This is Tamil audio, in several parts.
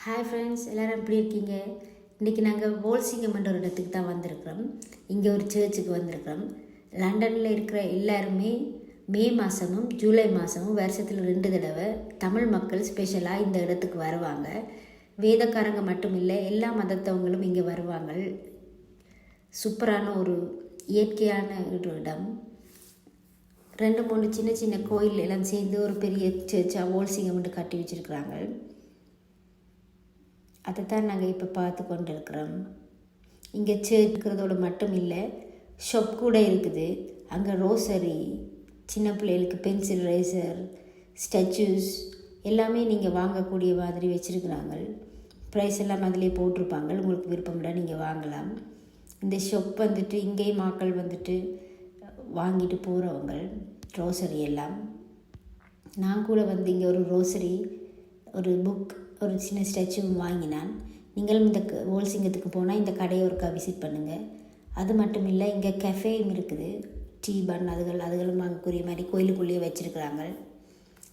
ஹாய் ஃப்ரெண்ட்ஸ், எல்லோரும் எப்படி இருக்கீங்க? இன்றைக்கி நாங்கள் வோல்சிங்கம்ன்ற ஒரு இடத்துக்கு தான் வந்திருக்கிறோம். இங்கே ஒரு சர்ச்சுக்கு வந்திருக்கிறோம். லண்டனில் இருக்கிற எல்லாருமே மே மாதமும் ஜூலை மாதமும் வருஷத்தில் 2 தடவை தமிழ் மக்கள் ஸ்பெஷலாக இந்த இடத்துக்கு வருவாங்க. வேதக்காரங்க மட்டும் இல்லை, எல்லா மதத்தவங்களும் இங்கே வருவாங்க. சூப்பரான ஒரு இயற்கையான ஒரு இடம். 2-3 சின்ன சின்ன கோயில் எல்லாம் சேர்ந்து ஒரு பெரிய சர்ச்சாக வோல்சிங்கம்னு கட்டி வச்சுருக்குறாங்க. அதை தான் நாங்கள் இப்போ பார்த்து கொண்டு இருக்கிறோம். இங்கே இருக்கிறதோடு மட்டும் இல்லை, ஷாப் கூட இருக்குது. அங்கே ரோசரி, சின்ன பிள்ளைகளுக்கு பென்சில் ரேசர், ஸ்டெச்சூஸ் எல்லாமே நீங்கள் வாங்கக்கூடிய மாதிரி வச்சுருக்குறாங்க. ப்ரைஸ் எல்லாம் அதிலே போட்டிருப்பாங்க. உங்களுக்கு விருப்பம்ல நீங்கள் வாங்கலாம். இந்த ஷாப் வந்துட்டு இங்கேயும் மக்கள் வந்துட்டு வாங்கிட்டு போகிறவங்க ரோசரி எல்லாம். நான் கூட வந்து இங்கே ஒரு ரோசரி, ஒரு புக், ஒரு சின்ன ஸ்டாச்சுவும் வாங்கினான். நீங்களும் இந்த வோல்சிங்கத்துக்கு போனால் இந்த கடையை ஒருக்கா விசிட் பண்ணுங்கள். அது மட்டும் இல்லை, இங்கே கெஃபேயும் இருக்குது. டீ பன் அதுகளும் வாங்கக்கூடிய மாதிரி கோயிலுக்குள்ளேயே வச்சுருக்குறாங்க.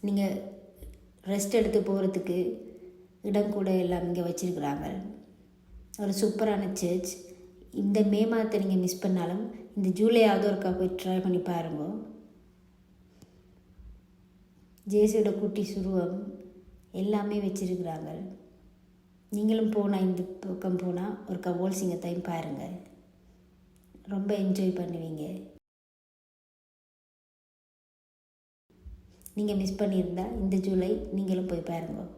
நீங்கள் ரெஸ்ட் எடுத்து போகிறதுக்கு இடம் கூட எல்லாம் இங்கே வச்சுருக்குறாங்க. ஒரு சூப்பரான சர்ச். இந்த மே மாதத்தை நீங்கள் மிஸ் பண்ணாலும் இந்த ஜூலையாவது ஒருக்கா போய் ட்ரை பண்ணி பாருங்க. ஜேசுவோட குட்டி சுருவம் எல்லாமே வச்சுருக்குறாங்க. நீங்களும் போனால், இந்த பக்கம் போனால் ஒருக்கா வோல்சிங்கத்தையும் பாருங்கள். ரொம்ப என்ஜாய் பண்ணுவீங்க. நீங்கள் மிஸ் பண்ணியிருந்தால் இந்த ஜூலை நீங்களும் போய் பாருங்கள்.